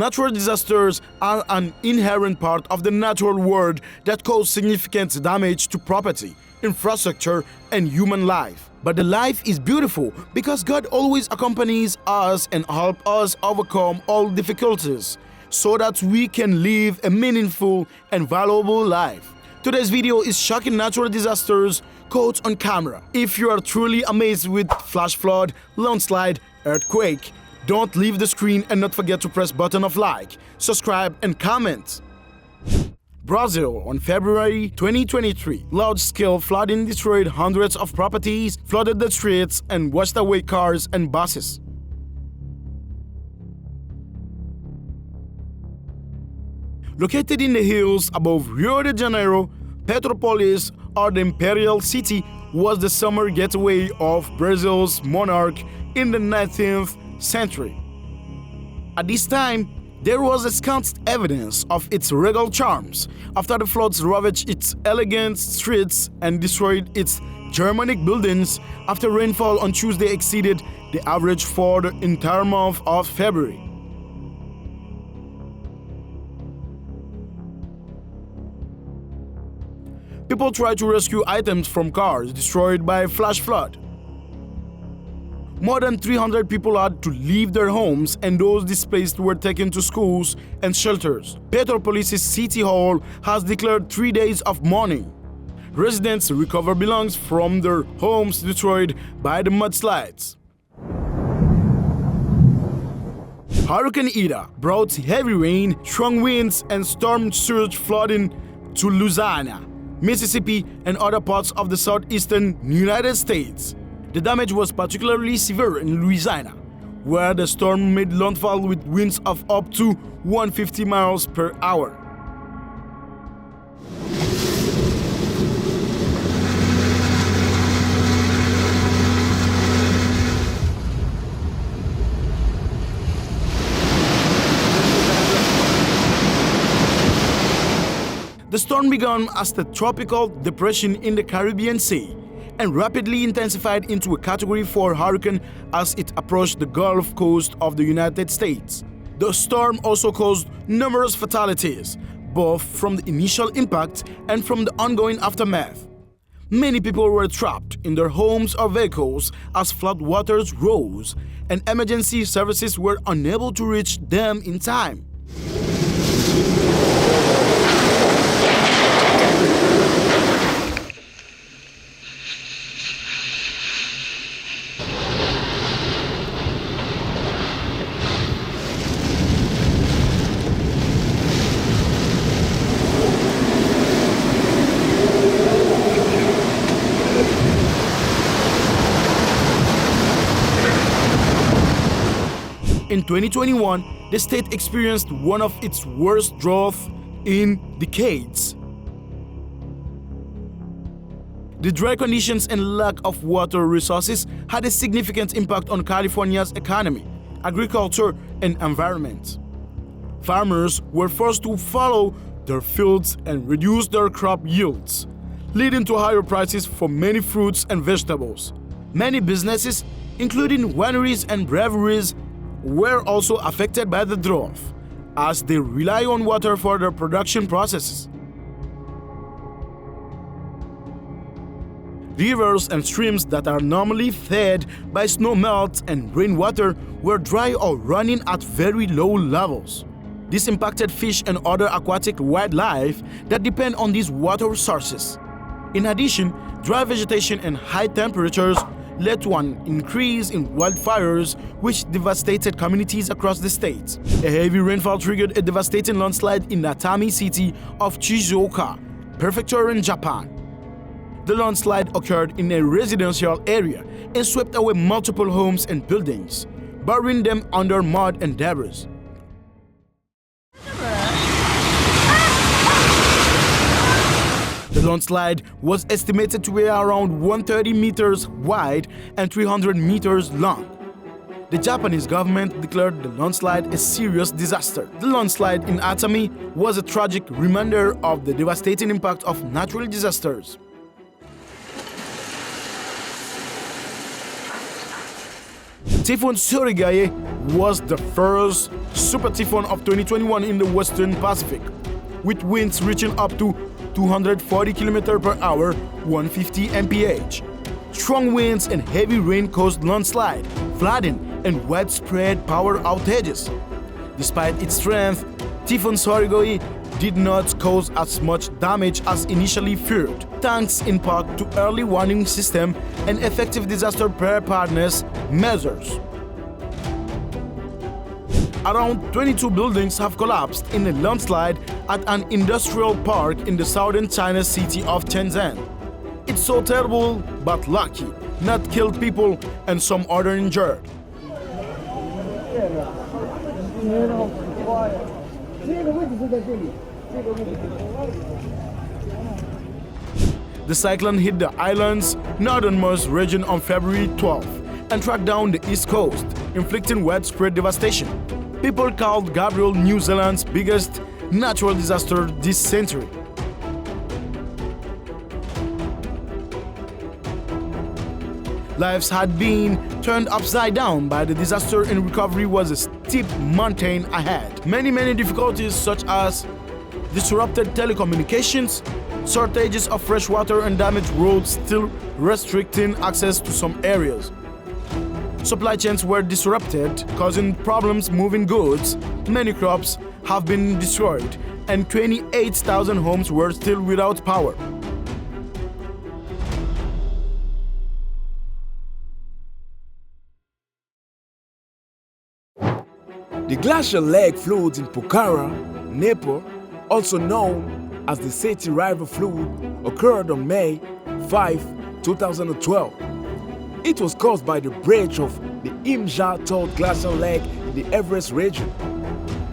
Natural disasters are an inherent part of the natural world that cause significant damage to property, infrastructure, and human life. But the life is beautiful because God always accompanies us and helps us overcome all difficulties so that we can live a meaningful and valuable life. Today's video is shocking natural disasters caught on camera. If you are truly amazed with flash flood, landslide, earthquake, don't leave the screen and not forget to press button of like, subscribe and comment. Brazil on February 2023. Large-scale flooding destroyed hundreds of properties, flooded the streets and washed away cars and buses. Located in the hills above Rio de Janeiro, Petropolis, or the imperial city, was the summer getaway of Brazil's monarch in the 19th century. At this time, there was scant evidence of its regal charms after the floods ravaged its elegant streets and destroyed its Germanic buildings after rainfall on Tuesday exceeded the average for the entire month of February. People tried to rescue items from cars destroyed by a flash flood. More than 300 people had to leave their homes and those displaced were taken to schools and shelters. Petropolis City Hall has declared 3 days of mourning. Residents recover belongings from their homes destroyed by the mudslides. Hurricane Ida brought heavy rain, strong winds, and storm surge flooding to Louisiana, Mississippi, and other parts of the Southeastern United States. The damage was particularly severe in Louisiana, where the storm made landfall with winds of up to 150 miles per hour. The storm began as a tropical depression in the Caribbean Sea and rapidly intensified into a Category 4 hurricane as it approached the Gulf Coast of the United States. The storm also caused numerous fatalities, both from the initial impact and from the ongoing aftermath. Many people were trapped in their homes or vehicles as floodwaters rose, and emergency services were unable to reach them in time. In 2021, the state experienced one of its worst droughts in decades. The dry conditions and lack of water resources had a significant impact on California's economy, agriculture, and environment. Farmers were forced to fallow their fields and reduce their crop yields, leading to higher prices for many fruits and vegetables. Many businesses, including wineries and breweries, were also affected by the drought, as they rely on water for their production processes. Rivers and streams that are normally fed by snowmelt and rainwater were dry or running at very low levels. This impacted fish and other aquatic wildlife that depend on these water sources. In addition, dry vegetation and high temperatures led to an increase in wildfires which devastated communities across the state. A heavy rainfall triggered a devastating landslide in the Atami city of Shizuoka Prefecture in Japan. The landslide occurred in a residential area and swept away multiple homes and buildings, burying them under mud and debris. The landslide was estimated to be around 130 meters wide and 300 meters long. The Japanese government declared the landslide a serious disaster. The landslide in Atami was a tragic reminder of the devastating impact of natural disasters. Typhoon Surigae was the first super typhoon of 2021 in the Western Pacific, with winds reaching up to 240 km per hour, 150 mph. Strong winds and heavy rain caused landslide, flooding, and widespread power outages. Despite its strength, Typhoon Surigae did not cause as much damage as initially feared, thanks in part to early warning system and effective disaster preparedness measures. Around 22 buildings have collapsed in a landslide at an industrial park in the southern China city of Shenzhen. It's so terrible but lucky, not killed people and some other injured. The cyclone hit the island's northernmost region on February 12th and tracked down the east coast, inflicting widespread devastation. People called Gabriel New Zealand's biggest natural disaster this century. Lives had been turned upside down by the disaster, and recovery was a steep mountain ahead. Many difficulties such as disrupted telecommunications, shortages of fresh water, and damaged roads still restricting access to some areas. Supply chains were disrupted, causing problems moving goods. Many crops have been destroyed, and 28,000 homes were still without power. The glacial lake floods in Pokhara, Nepal, also known as the Seti River flood, occurred on May 5, 2012. It was caused by the breach of the Imja-Told glacial lake in the Everest region,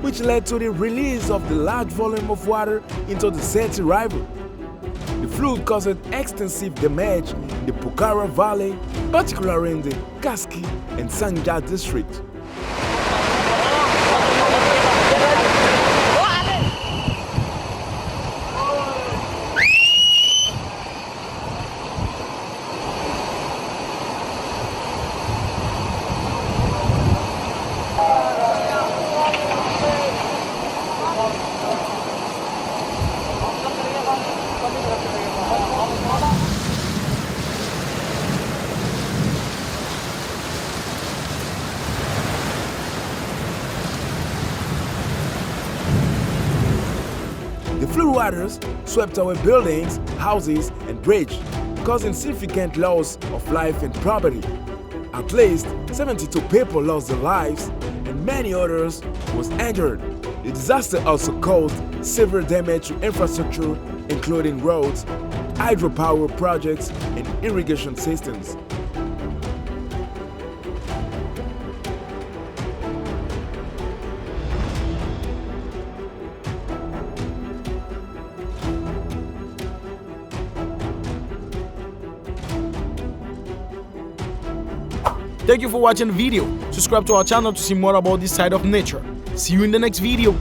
which led to the release of the large volume of water into the Seti River. The flood caused extensive damage in the Pokhara Valley, particularly in the Kaski and Sangja districts. The floodwaters swept away buildings, houses, and bridges, causing significant loss of life and property. At least 72 people lost their lives, and many others was injured. The disaster also caused severe damage to infrastructure, including roads, hydropower projects, and irrigation systems. Thank you for watching the video. Subscribe to our channel to see more about this side of nature. See you in the next video.